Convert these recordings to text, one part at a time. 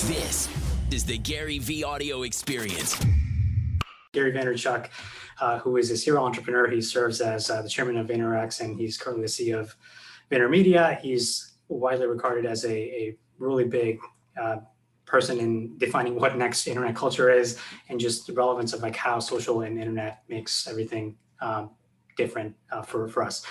This is the Gary V Audio Experience. Gary Vaynerchuk, who is a serial entrepreneur. He serves as the chairman of VaynerX, and he's currently the CEO of VaynerMedia. He's widely regarded as a really big person in defining what next internet culture is, and just the relevance of like how social and internet makes everything different for us.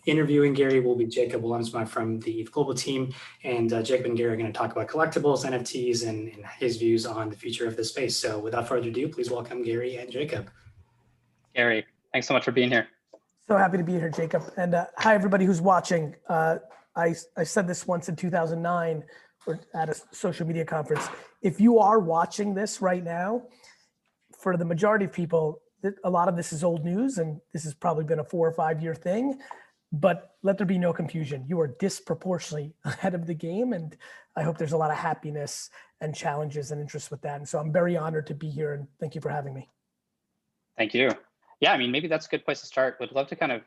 Interviewing Gary will be Jacob Willemsma from the Global team, and Jacob and Gary are going to talk about collectibles, NFTs, and his views on the future of this space. So without further ado, please welcome Gary and Jacob. Gary, thanks so much for being here. So happy to be here, Jacob. And hi, everybody who's watching. I said this once in 2009 at a social media conference. If you are watching this right now, for the majority of people, a lot of this is old news, and this has probably been a 4 or 5 year thing, but let there be no confusion. You are disproportionately ahead of the game, and I hope there's a lot of happiness and challenges and interest with that. And so I'm very honored to be here, and thank you for having me. Thank you. Yeah, I mean, maybe that's a good place to start. Would love to kind of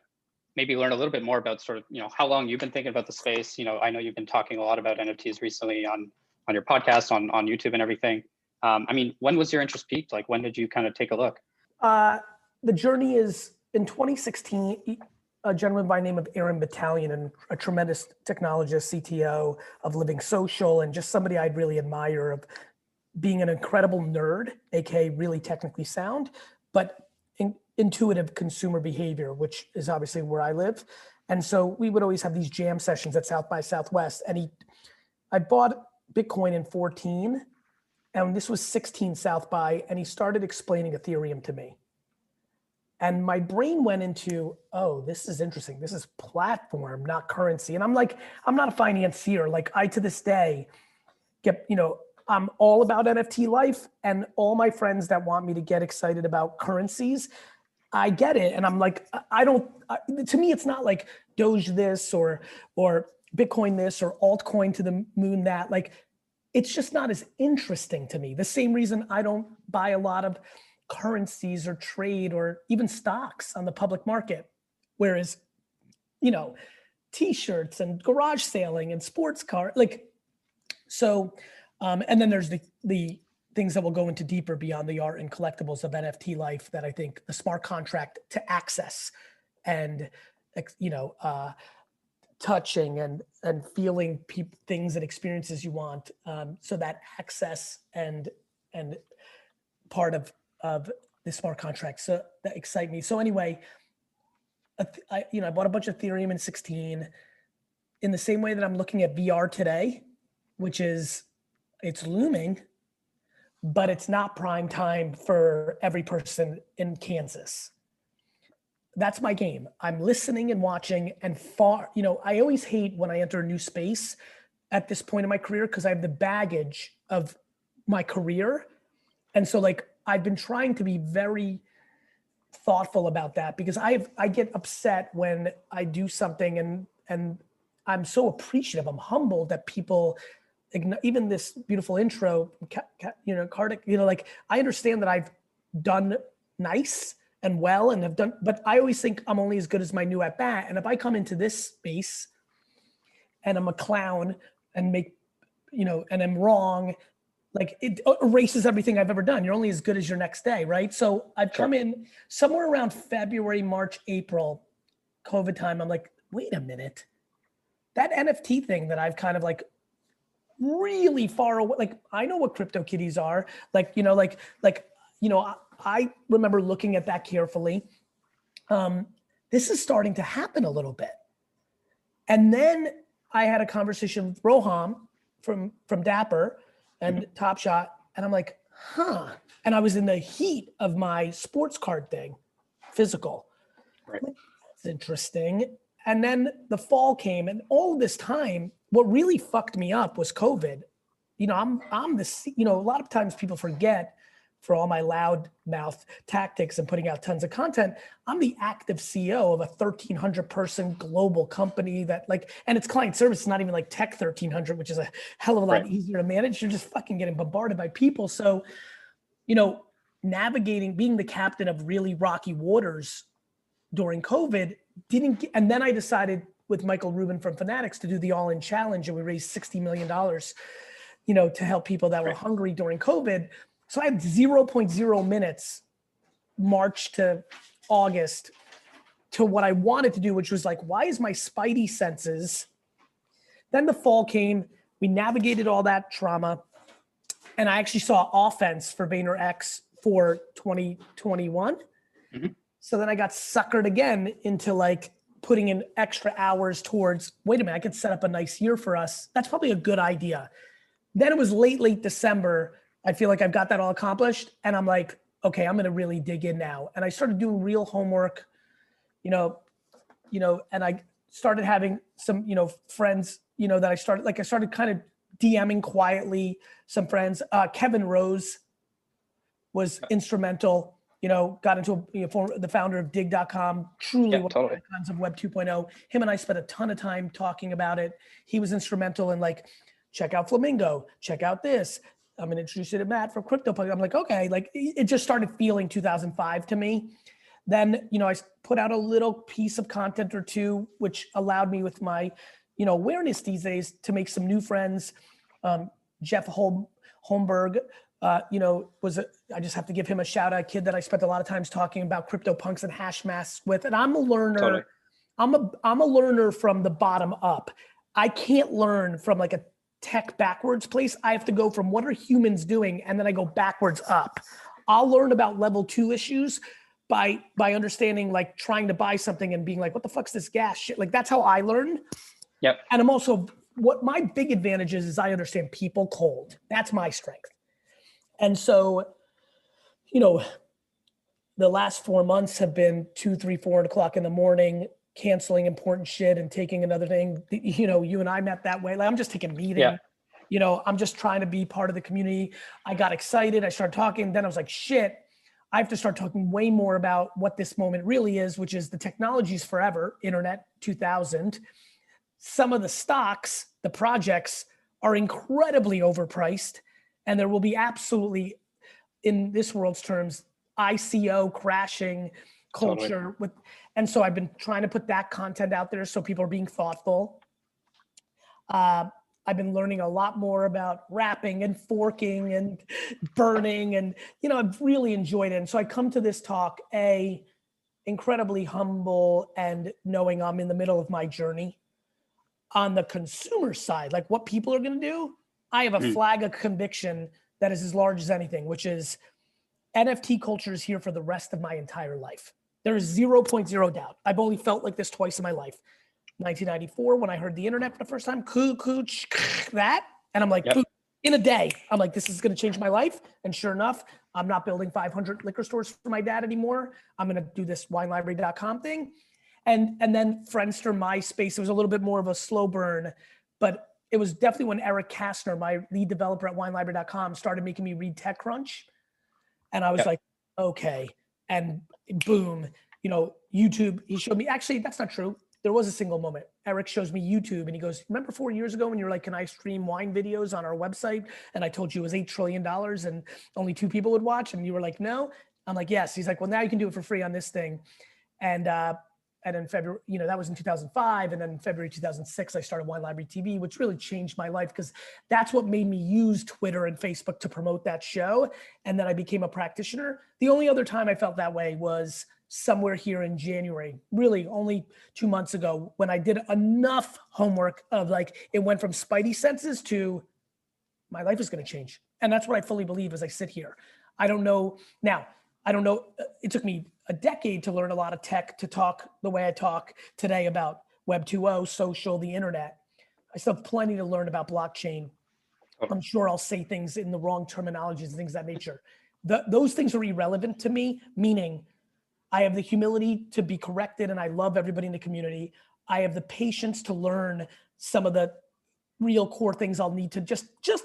maybe learn a little bit more about sort of, how long you've been thinking about the space. I know you've been talking a lot about NFTs recently on your podcast, on YouTube and everything. I mean, when was your interest peaked? Like, when did you kind of take a look? The journey is in 2016, a gentleman by the name of Aaron Battalion, and a tremendous technologist, CTO of Living Social, and just somebody I'd really admire, of being an incredible nerd, AKA really technically sound, but intuitive consumer behavior, which is obviously where I live. And so we would always have these jam sessions at South by Southwest. And I bought Bitcoin in 2014, and this was 16 South by, and he started explaining Ethereum to me. And my brain went into, oh, this is interesting. This is platform, not currency. And I'm like, I'm not a financier. Like, I, to this day, get, I'm all about NFT life, and all my friends that want me to get excited about currencies, I get it. And I'm like, to me, it's not like Doge this or Bitcoin this or altcoin to the moon that. Like, it's just not as interesting to me. The same reason I don't buy a lot of currencies or trade or even stocks on the public market. Whereas, t-shirts and garage sailing and sports car, and then there's the things that will go into deeper beyond the art and collectibles of NFT life, that I think the smart contract to access and, touching and feeling things and experiences you want. So that access and part of the smart contract, so that excite me. So anyway, I bought a bunch of Ethereum in 16, in the same way that I'm looking at VR today, which is, it's looming, but it's not prime time for every person in Kansas. That's my game. I'm listening and watching, and I always hate when I enter a new space at this point in my career, because I have the baggage of my career. And so I've been trying to be very thoughtful about that, because I get upset when I do something, and I'm so appreciative. I'm humbled that people, even this beautiful intro, Kartik, I understand that I've done nice and well and have done, but I always think I'm only as good as my new at bat. And if I come into this space and I'm a clown and and I'm wrong, it erases everything I've ever done. You're only as good as your next day, right? So I've come in somewhere around February, March, April, COVID time. I'm like, wait a minute, that NFT thing that I've kind of really far away. I know what crypto kitties are. I remember looking at that carefully. This is starting to happen a little bit. And then I had a conversation with Roham from Dapper and Top Shot, and I'm like, and I was in the heat of my sports card thing, physical. Right. That's interesting. And then the fall came, and all this time, what really fucked me up was COVID. I'm this, a lot of times people forget, for all my loud mouth tactics and putting out tons of content, I'm the active CEO of a 1,300 person global company that and it's client service. It's not even like tech 1,300, which is a hell of a lot easier to manage. You're just fucking getting bombarded by people. So, navigating, being the captain of really rocky waters during COVID and then I decided with Michael Rubin from Fanatics to do the All-In Challenge, and we raised $60 million, to help people that were hungry during COVID. So I had 0.0 minutes, March to August, to what I wanted to do, which was like, why is my spidey senses? Then the fall came, we navigated all that trauma, and I actually saw offense for VaynerX for 2021. Mm-hmm. So then I got suckered again into like putting in extra hours towards, wait a minute, I could set up a nice year for us. That's probably a good idea. Then it was late December. I feel like I've got that all accomplished. And I'm like, okay, I'm going to really dig in now. And I started doing real homework, and I started having some, friends, that I started kind of DMing quietly some friends. Kevin Rose was instrumental, got into the founder of dig.com, truly one of the icons of Web 2.0. Him and I spent a ton of time talking about it. He was instrumental in like, check out Flamingo, check out this. I'm going to introduce you to Matt from CryptoPunk. I'm like, okay, like it just started feeling 2005 to me. Then, I put out a little piece of content or two, which allowed me with my, awareness these days to make some new friends. Jeff Holmberg, I just have to give him a shout out, kid that I spent a lot of times talking about CryptoPunks and hash masks with. And I'm a learner. Totally. I'm a learner from the bottom up. I can't learn from like a tech backwards place. I have to go from what are humans doing, and then I go backwards up. I'll learn about level 2 issues by understanding, like trying to buy something and being like, what the fuck's this gas shit? Like that's how I learn. Yep. And I'm also, what my big advantage is I understand people cold. That's my strength. And so, the last 4 months have been 2, 3, 4 o'clock in the morning, canceling important shit and taking another thing. You and I met that way. Like I'm just taking meetings. Yeah. I'm just trying to be part of the community. I got excited. I started talking. Then I was like, shit, I have to start talking way more about what this moment really is, which is the technology's forever, Internet 2000. Some of the stocks, the projects are incredibly overpriced, and there will be absolutely, in this world's terms, ICO crashing culture. Totally. And so I've been trying to put that content out there so people are being thoughtful. I've been learning a lot more about wrapping and forking and burning, and I've really enjoyed it. And so I come to this talk incredibly humble and knowing I'm in the middle of my journey. On the consumer side, like what people are going to do, I have a flag of conviction that is as large as anything, which is NFT culture is here for the rest of my entire life. There is 0.0 doubt. I've only felt like this twice in my life. 1994, when I heard the internet for the first time, that, and I'm like, yep. In a day, I'm like, this is going to change my life. And sure enough, I'm not building 500 liquor stores for my dad anymore. I'm going to do this winelibrary.com thing. And then Friendster, MySpace, it was a little bit more of a slow burn, but it was definitely when Eric Kastner, my lead developer at winelibrary.com, started making me read TechCrunch. And I was like, okay. And boom, YouTube, he showed me, actually, that's not true. There was a single moment. Eric shows me YouTube and he goes, remember 4 years ago when you were like, can I stream wine videos on our website? And I told you it was $8 trillion and only 2 people would watch. And you were like, no. I'm like, yes. He's like, well, now you can do it for free on this thing. And in February, that was in 2005. And then in February 2006, I started Wine Library TV, which really changed my life because that's what made me use Twitter and Facebook to promote that show. And then I became a practitioner. The only other time I felt that way was somewhere here in January, really only 2 months ago, when I did enough homework of like, it went from spidey senses to my life is going to change. And that's what I fully believe as I sit here. I don't know. It took me a decade to learn a lot of tech to talk the way I talk today about Web 2.0, social, the internet. I still have plenty to learn about blockchain. I'm sure I'll say things in the wrong terminologies and things of that nature. Those things are irrelevant to me, meaning I have the humility to be corrected and I love everybody in the community. I have the patience to learn some of the real core things I'll need to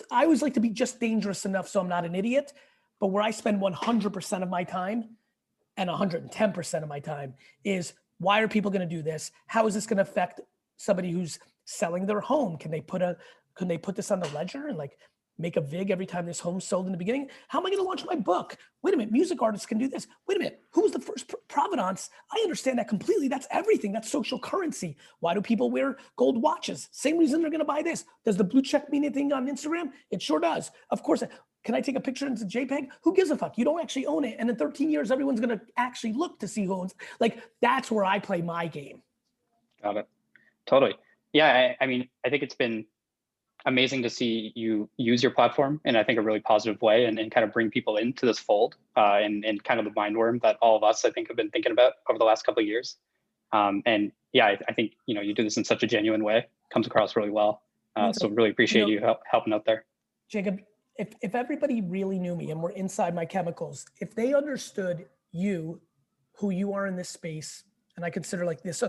I always like to be just dangerous enough so I'm not an idiot. But where I spend 100% of my time and 110% of my time is, why are people going to do this? How is this going to affect somebody who's selling their home? Can they put this on the ledger? And like, make a VIG every time this home's sold in the beginning? How am I going to launch my book? Wait a minute, music artists can do this. Wait a minute, who was the first Provenance? I understand that completely. That's everything. That's social currency. Why do people wear gold watches? Same reason they're going to buy this. Does the blue check mean anything on Instagram? It sure does. Of course. Can I take a picture into JPEG? Who gives a fuck? You don't actually own it. And in 13 years, everyone's going to actually look to see who owns. Like, that's where I play my game. Got it. Totally. Yeah. I mean, I think it's been amazing to see you use your platform in, I think, a really positive way and kind of bring people into this fold and kind of the mind worm that all of us, I think, have been thinking about over the last couple of years. And yeah, I think, you do this in such a genuine way, comes across really well. So really appreciate you helping out there. Jacob, if everybody really knew me and were inside my chemicals, if they understood you, who you are in this space, and I consider like this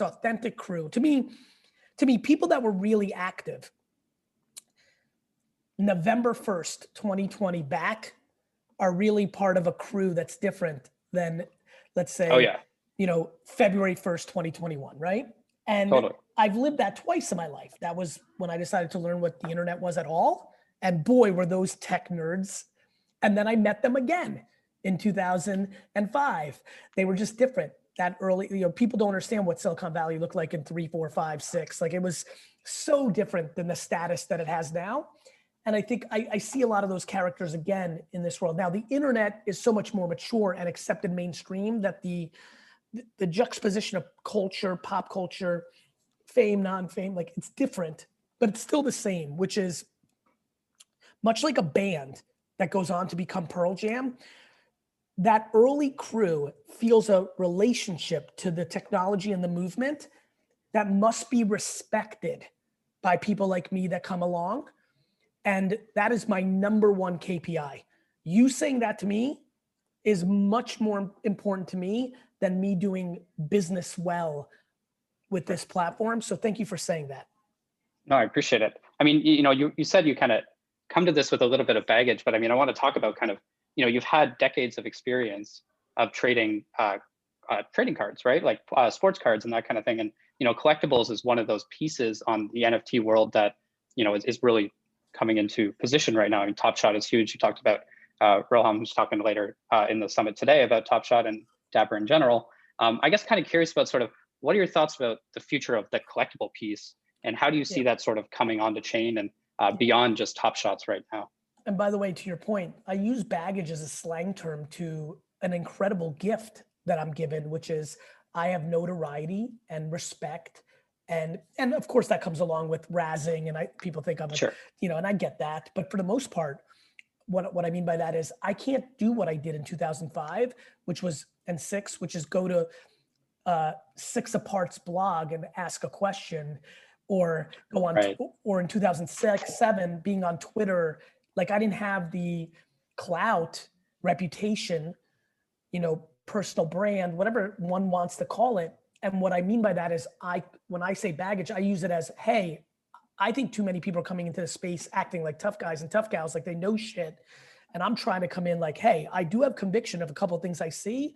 authentic crew, to me, people that were really active, November 1st, 2020 back, are really part of a crew that's different than, let's say, February 1st, 2021, right? And totally. I've lived that twice in my life. That was when I decided to learn what the internet was at all. And boy, were those tech nerds. And then I met them again in 2005. They were just different. That early, people don't understand what Silicon Valley looked like in 3, 4, 5, 6. Like, it was so different than the status that it has now. And I think I see a lot of those characters again in this world. Now, the internet is so much more mature and accepted mainstream that the juxtaposition of culture, pop culture, fame, non-fame, like, it's different, but it's still the same, which is much like a band that goes on to become Pearl Jam. That early crew feels a relationship to the technology and the movement that must be respected by people like me that come along. And that is my number one KPI. You saying that to me is much more important to me than me doing business well with this platform. So thank you for saying that. No, I appreciate it. I mean, you said you kind of come to this with a little bit of baggage, but I mean, I want to talk about kind of, you've had decades of experience of trading trading cards, right? Like sports cards and that kind of thing. And, collectibles is one of those pieces on the NFT world that, is really coming into position right now. I mean, Top Shot is huge. You talked about Roham, who's talking later in the summit today about Top Shot and Dapper in general. I guess kind of curious about sort of, what are your thoughts about the future of the collectible piece, and how do you see that sort of coming onto chain and beyond just Top Shots right now? And by the way, to your point, I use baggage as a slang term to an incredible gift that I'm given, which is I have notoriety and respect. And of course that comes along with razzing, and people think I'm, sure, and I get that. But for the most part, what I mean by that is I can't do what I did in 2005, which is go to 6 Apart's blog and ask a question, or go on, right. Or in 2006, 7 being on Twitter. Like, I didn't have the clout, reputation, personal brand, whatever one wants to call it. And what I mean by that is when I say baggage, I use it as, hey, I think too many people are coming into the space acting like tough guys and tough gals, like they know shit. And I'm trying to come in like, hey, I do have conviction of a couple of things I see,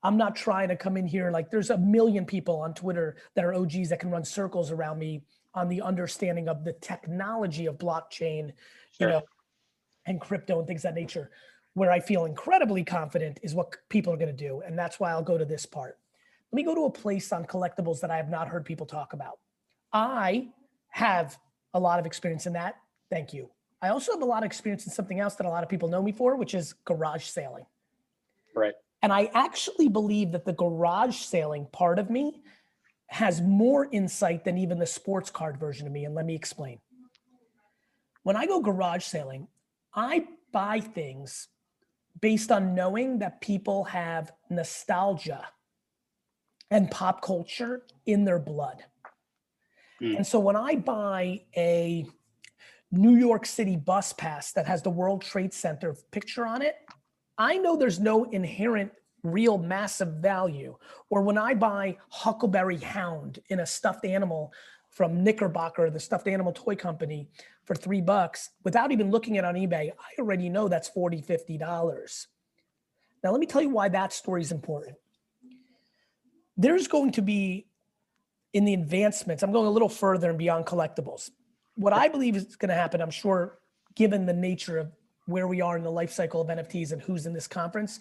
I'm not trying to come in here like there's a million people on Twitter that are OGs that can run circles around me on the understanding of the technology of blockchain, sure, and crypto and things of that nature. Where I feel incredibly confident is what people are going to do. And that's why I'll go to this part. Let me go to a place on collectibles that I have not heard people talk about. I have a lot of experience in that. Thank you. I also have a lot of experience in something else that a lot of people know me for, which is garage sailing. Right. And I actually believe that the garage sailing part of me has more insight than even the sports card version of me. And let me explain. When I go garage sailing, I buy things based on knowing that people have nostalgia and pop culture in their blood. And so when I buy a New York City bus pass that has the World Trade Center picture on it, I know there's no inherent real massive value. Or when I buy Huckleberry Hound in a stuffed animal from Knickerbocker, the stuffed animal toy company, for $3, without even looking at it on eBay, I already know that's $40, $50. Now, let me tell you why that story is important. There's going to be, in the advancements, I'm going a little further and beyond collectibles. what I believe is going to happen, I'm sure, given the nature of where we are in the life cycle of NFTs and who's in this conference,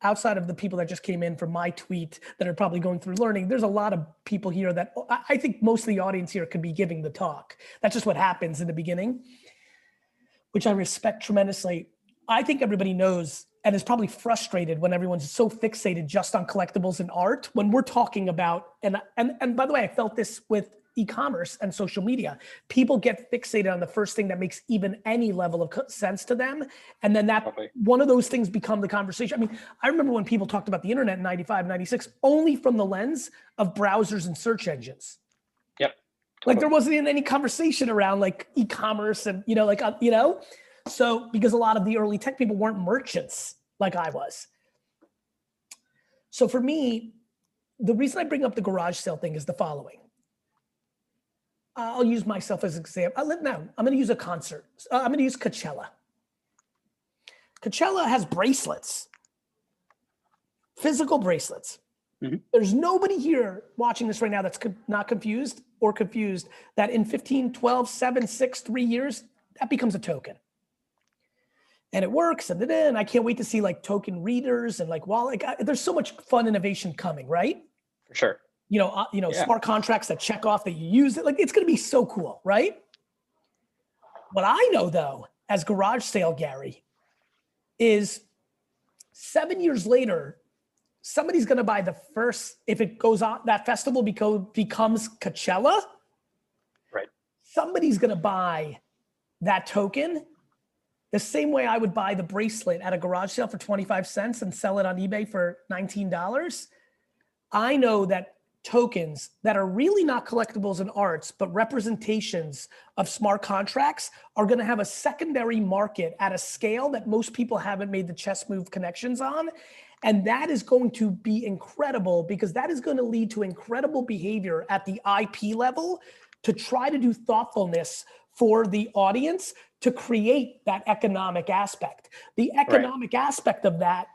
outside of the people that just came in from my tweet that are probably going through learning, there's a lot of people here that I think most of the audience here could be giving the talk. That's just what happens in the beginning, which I respect tremendously. I think everybody knows and is probably frustrated when everyone's so fixated just on collectibles and art. When we're talking about, and by the way, I felt this with e-commerce and social media. People get fixated on the first thing that makes even any level of sense to them. And then that one of those things become the conversation. I mean, I remember when people talked about the internet in 95, 96, only from the lens of browsers and search engines. Yep. Like there wasn't even any conversation around like e-commerce and, so because a lot of the early tech people weren't merchants like I was. So for me, the reason I bring up the garage sale thing is the following. I'll use myself as an example. I'm going to use a concert. I'm going to use Coachella. Coachella has bracelets, physical bracelets. Mm-hmm. There's nobody here watching this right now that's not confused that in 15, 12, 7, 6, 3 years, that becomes a token. And it works, and I can't wait to see like token readers and like wallet. There's so much fun innovation coming, right? For sure. Smart contracts that check off that you use it. Like it's going to be so cool, right? What I know though, as garage sale Gary, is 7 years later, somebody's going to buy the first, if it goes on, that festival becomes Coachella. Right. Somebody's going to buy that token the same way I would buy the bracelet at a garage sale for 25 cents and sell it on eBay for $19. I know that tokens that are really not collectibles and arts, but representations of smart contracts are going to have a secondary market at a scale that most people haven't made the chess move connections on. And that is going to be incredible because that is going to lead to incredible behavior at the IP level to try to do thoughtfulness for the audience to create that economic aspect. The economic aspect of that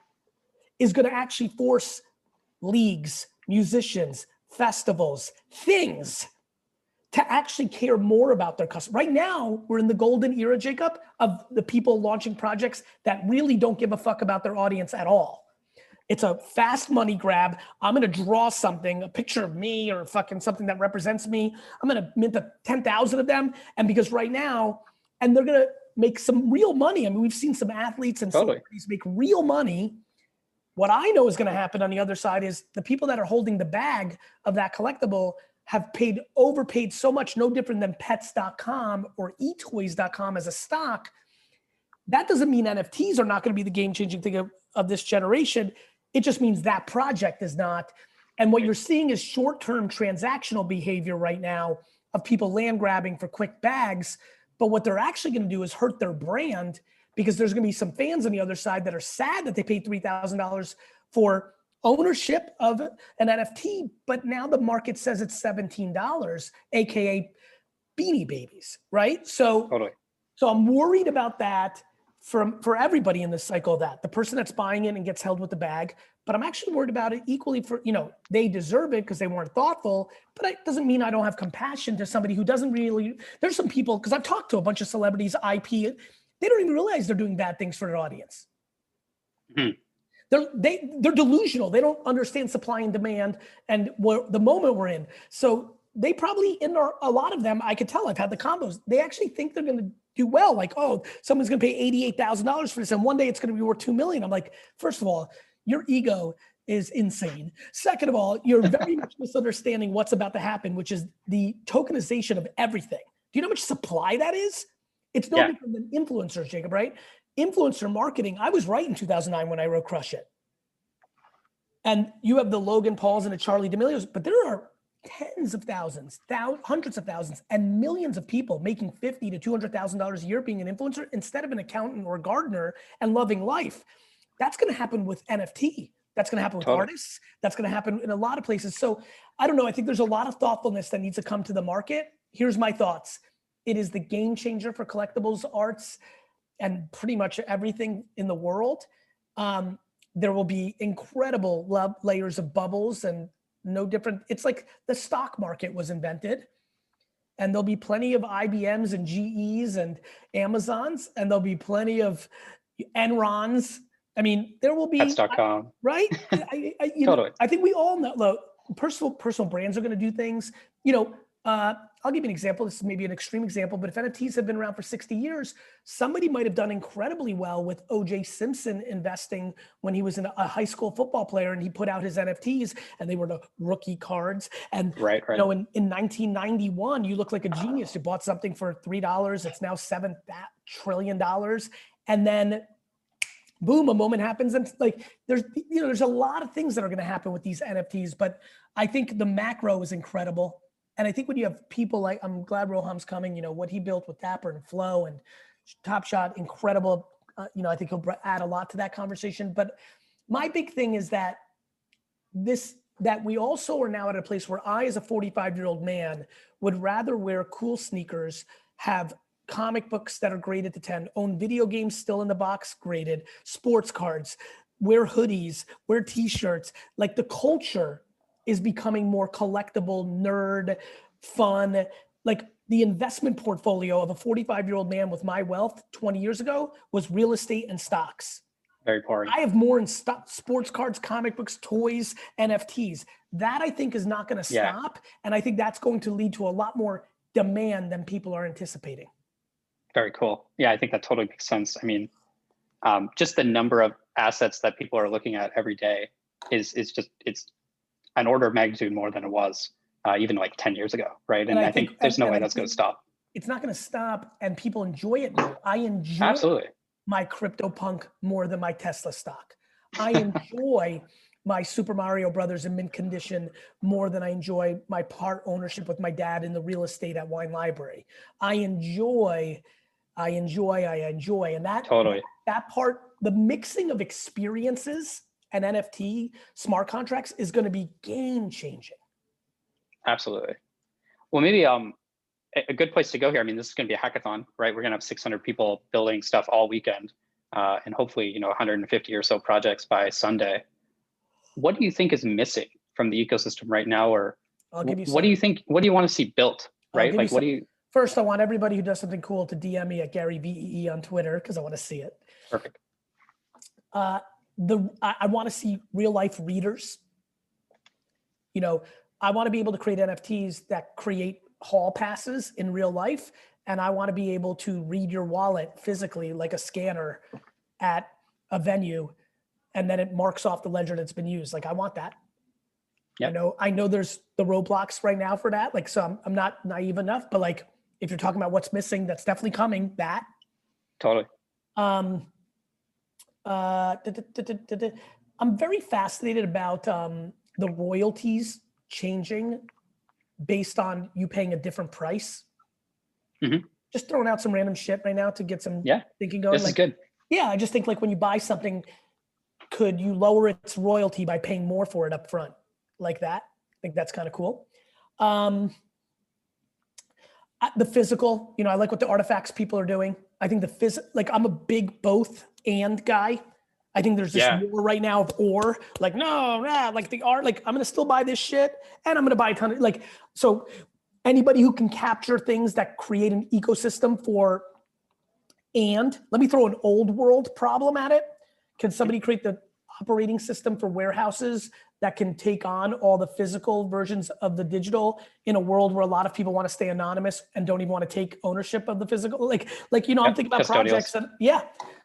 is going to actually force leagues, musicians, festivals, things to actually care more about their customers. Right now, we're in the golden era, Jacob, of the people launching projects that really don't give a fuck about their audience at all. It's a fast money grab. I'm going to draw something, a picture of me or fucking something that represents me. I'm going to mint 10,000 of them. And because right now, and they're going to make some real money. I mean, we've seen some athletes and celebrities make real money. What I know is going to happen on the other side is the people that are holding the bag of that collectible have overpaid so much, no different than pets.com or etoys.com as a stock. That doesn't mean NFTs are not going to be the game-changing thing of this generation. It just means that project is not. And what you're seeing is short-term transactional behavior right now of people land grabbing for quick bags. But what they're actually going to do is hurt their brand because there's going to be some fans on the other side that are sad that they paid $3,000 for ownership of an NFT, but now the market says it's $17, AKA Beanie Babies, right? So I'm worried about that for everybody in this cycle of that. The person that's buying it and gets held with the bag, but I'm actually worried about it equally for, they deserve it because they weren't thoughtful, but it doesn't mean I don't have compassion to somebody who doesn't really, there's some people, because I've talked to a bunch of celebrities, IP, they don't even realize they're doing bad things for their audience. Mm-hmm. They're delusional. They don't understand supply and demand and the moment we're in. So they probably, a lot of them, I could tell, I've had the combos, they actually think they're going to do well. Like, oh, someone's going to pay $88,000 for this, and one day it's going to be worth $2 million. I'm like, first of all, your ego is insane. Second of all, you're very much misunderstanding what's about to happen, which is the tokenization of everything. Do you know how much supply that is? It's no different than influencers, Jacob, right? Influencer marketing, I was right in 2009 when I wrote Crush It. And you have the Logan Pauls and the Charlie D'Amelios, but there are tens of thousands, hundreds of thousands, and millions of people making $50,000 to $200,000 a year being an influencer instead of an accountant or a gardener and loving life. That's going to happen with NFT. That's going to happen with artists. That's going to happen in a lot of places. So I don't know. I think there's a lot of thoughtfulness that needs to come to the market. Here's my thoughts. It is the game changer for collectibles, arts, and pretty much everything in the world. There will be incredible layers of bubbles and no different. It's like the stock market was invented and there'll be plenty of IBMs and GEs and Amazons, and there'll be plenty of Enrons. I mean, there will be Pets.com. right. Totally. I think we all know. Look, personal brands are going to do things. I'll give you an example. This is maybe an extreme example, but if NFTs have been around for 60 years, somebody might have done incredibly well with O.J. Simpson investing when he was a high school football player and he put out his NFTs and they were the rookie cards. And right. in 1991, you look like a genius. You bought something for $3. It's now $7 trillion. And then boom, a moment happens. And like, there's a lot of things that are going to happen with these NFTs, but I think the macro is incredible. And I think when you have people like, I'm glad Roham's coming, what he built with Dapper and Flow and Top Shot, incredible. I think he'll add a lot to that conversation. But my big thing is that we also are now at a place where I, as a 45-year-old man, would rather wear cool sneakers, have comic books that are graded to 10, own video games still in the box graded, sports cards, wear hoodies, wear t-shirts. Like, the culture is becoming more collectible, nerd, fun. Like, the investment portfolio of a 45-year-old man with my wealth 20 years ago was real estate and stocks. Very boring. I have more in sports cards, comic books, toys, NFTs. That, I think, is not going to stop. And I think that's going to lead to a lot more demand than people are anticipating. Very cool. Yeah, I think that totally makes sense. I mean, just the number of assets that people are looking at every day it's an order of magnitude more than it was even like 10 years ago, right? And I think there's no way that's going to stop. It's not going to stop, and people enjoy it now. I enjoy Absolutely my CryptoPunk more than my Tesla stock. I enjoy my Super Mario Brothers in mint condition more than I enjoy my part ownership with my dad in the real estate at Wine Library. I enjoy, and that totally. That part, the mixing of experiences and NFT smart contracts is going to be game changing. Absolutely. Well, maybe a good place to go here. I mean, this is going to be a hackathon, right? We're going to have 600 people building stuff all weekend, and hopefully, 150 or so projects by Sunday. What do you think is missing from the ecosystem right now, or what do you think? What do you want to see built? Right? Like, what do you? First, I want everybody who does something cool to DM me at Gary VEE on Twitter because I want to see it. Perfect. I want to see real life readers. I want to be able to create NFTs that create hall passes in real life. And I want to be able to read your wallet physically, like a scanner at a venue. And then it marks off the ledger that's been used. Like, I want that. Yep. I know there's the roadblocks right now for that. Like, so I'm not naive enough, but like, if you're talking about what's missing, that's definitely coming. That. Totally. I'm very fascinated about the royalties changing based on you paying a different price. Mm-hmm. Just throwing out some random shit right now to get some thinking going. This is good. Yeah, I just think like when you buy something, could you lower its royalty by paying more for it up front? Like that. I think that's kind of cool. The physical, I like what the artifacts people are doing. I think I'm a big both and guy. I think there's this war right now of or, like, no, like the art, like I'm going to still buy this shit and I'm going to buy a ton of, like, so anybody who can capture things that create an ecosystem for, and let me throw an old world problem at it. Can somebody create the operating system for warehouses that can take on all the physical versions of the digital in a world where a lot of people want to stay anonymous and don't even want to take ownership of the physical? I'm thinking about projects that,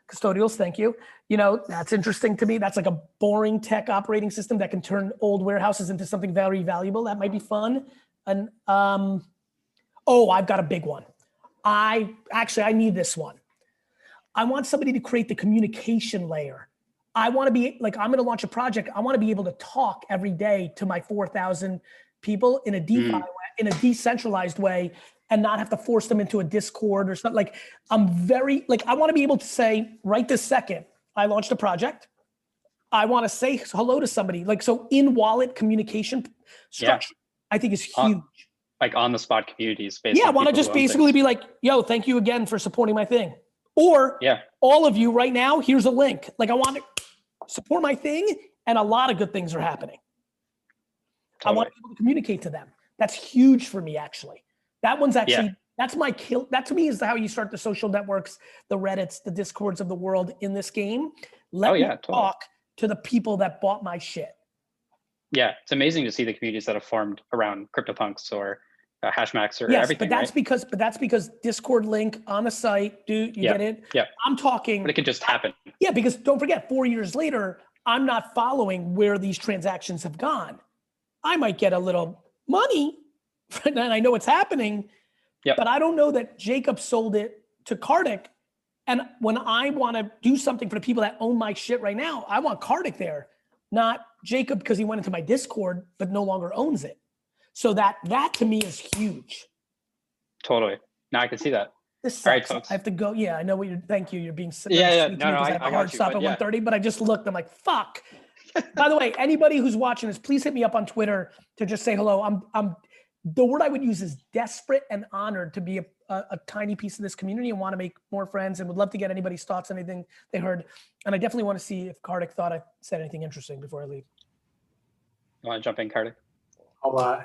custodials, thank you. That's interesting to me. That's like a boring tech operating system that can turn old warehouses into something very valuable. That might be fun. And I've got a big one. I need this one. I want somebody to create the communication layer. I want to be like, I'm going to launch a project. I want to be able to talk every day to my 4,000 people in a DeFi way, in a decentralized way, and not have to force them into a Discord or something. Like, I want to be able to say right this second, I launched a project. I want to say hello to somebody. Like, so in wallet communication structure, I think is huge. Like on the spot communities. Based I want to just basically be like, yo, thank you again for supporting my thing. Or all of you right now, here's a link. Like, I want to support my thing, and a lot of good things are happening. Totally. I want to be able to communicate to them. That's huge for me, actually. That one's actually, that's my kill. That to me is how you start the social networks, the Reddits, the Discords of the world in this game. Let me talk to the people that bought my shit. Yeah, it's amazing to see the communities that have formed around CryptoPunks or Hashmax or everything. But that's because Discord link on the site, dude, you get it? Yeah. I'm talking. But it could just happen. Yeah, because don't forget, 4 years later, I'm not following where these transactions have gone. I might get a little money, and I know it's happening, but I don't know that Jacob sold it to Kartik. And when I want to do something for the people that own my shit right now, I want Kartik there, not Jacob because he went into my Discord but no longer owns it. So that to me is huge. Totally. Now I can see that. This sucks. All right, folks. I have to go. Yeah, I know what you're. Thank you. You're being sweet. No, I have a hard stop at 1:30, but I just looked. I'm like, fuck. By the way, anybody who's watching this, please hit me up on Twitter to just say hello. I'm. The word I would use is desperate and honored to be a tiny piece of this community and want to make more friends and would love to get anybody's thoughts on anything they heard. And I definitely want to see if Kartik thought I said anything interesting before I leave. You want to jump in, Kartik?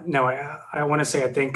No, I want to say I think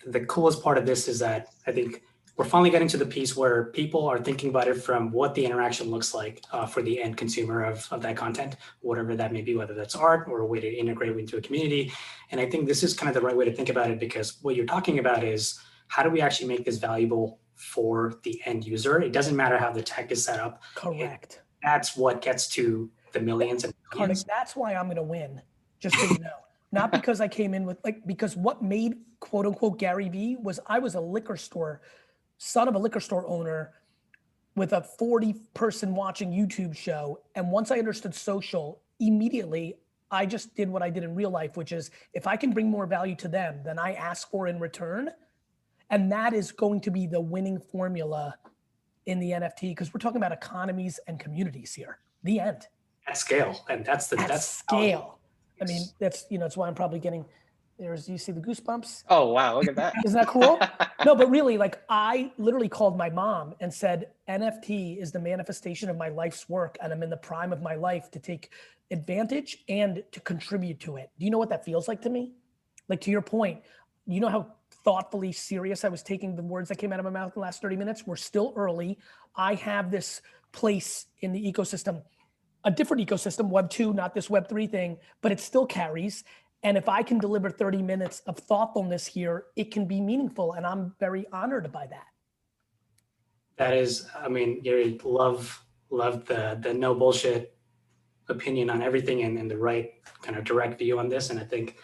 the coolest part of this is that I think we're finally getting to the piece where people are thinking about it from what the interaction looks like for the end consumer of that content, whatever that may be, whether that's art or a way to integrate into a community. And I think this is kind of the right way to think about it, because what you're talking about is how do we actually make this valuable for the end user? It doesn't matter how the tech is set up. Correct. That's what gets to the millions and millions. Kartik, that's why I'm going to win, just so you know. Not because I came in with because what made quote unquote Gary V was I was a liquor store, son of a liquor store owner with a 40-person watching YouTube show. And once I understood social, immediately I just did what I did in real life, which is if I can bring more value to them than I ask for in return, and that is going to be the winning formula in the NFT, because we're talking about economies and communities here. The end. At scale, and that's scale. I mean, that's why I'm probably getting. You see the goosebumps? Oh, wow. Look at that. Isn't that cool? No, but really, I literally called my mom and said, NFT is the manifestation of my life's work. And I'm in the prime of my life to take advantage and to contribute to it. Do you know what that feels like to me? Like, to your point, you know how thoughtfully serious I was taking the words that came out of my mouth in the last 30 minutes? We're still early. I have this place in the ecosystem, a different ecosystem, Web 2, not this Web 3 thing, but it still carries. And if I can deliver 30 minutes of thoughtfulness here, it can be meaningful. And I'm very honored by that. That is, I mean, Gary, love the no bullshit opinion on everything and the right kind of direct view on this. And I think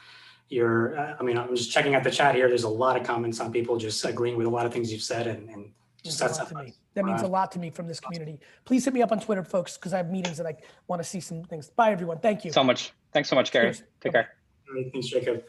I'm just checking out the chat here. There's a lot of comments on people just agreeing with a lot of things you've said and just that's to me. That means a lot to me from this community. Please hit me up on Twitter, folks, because I have meetings and I want to see some things. Bye, everyone. Thank you. So much. Thanks so much, Gary. Cheers. Take care. Thanks, Jacob.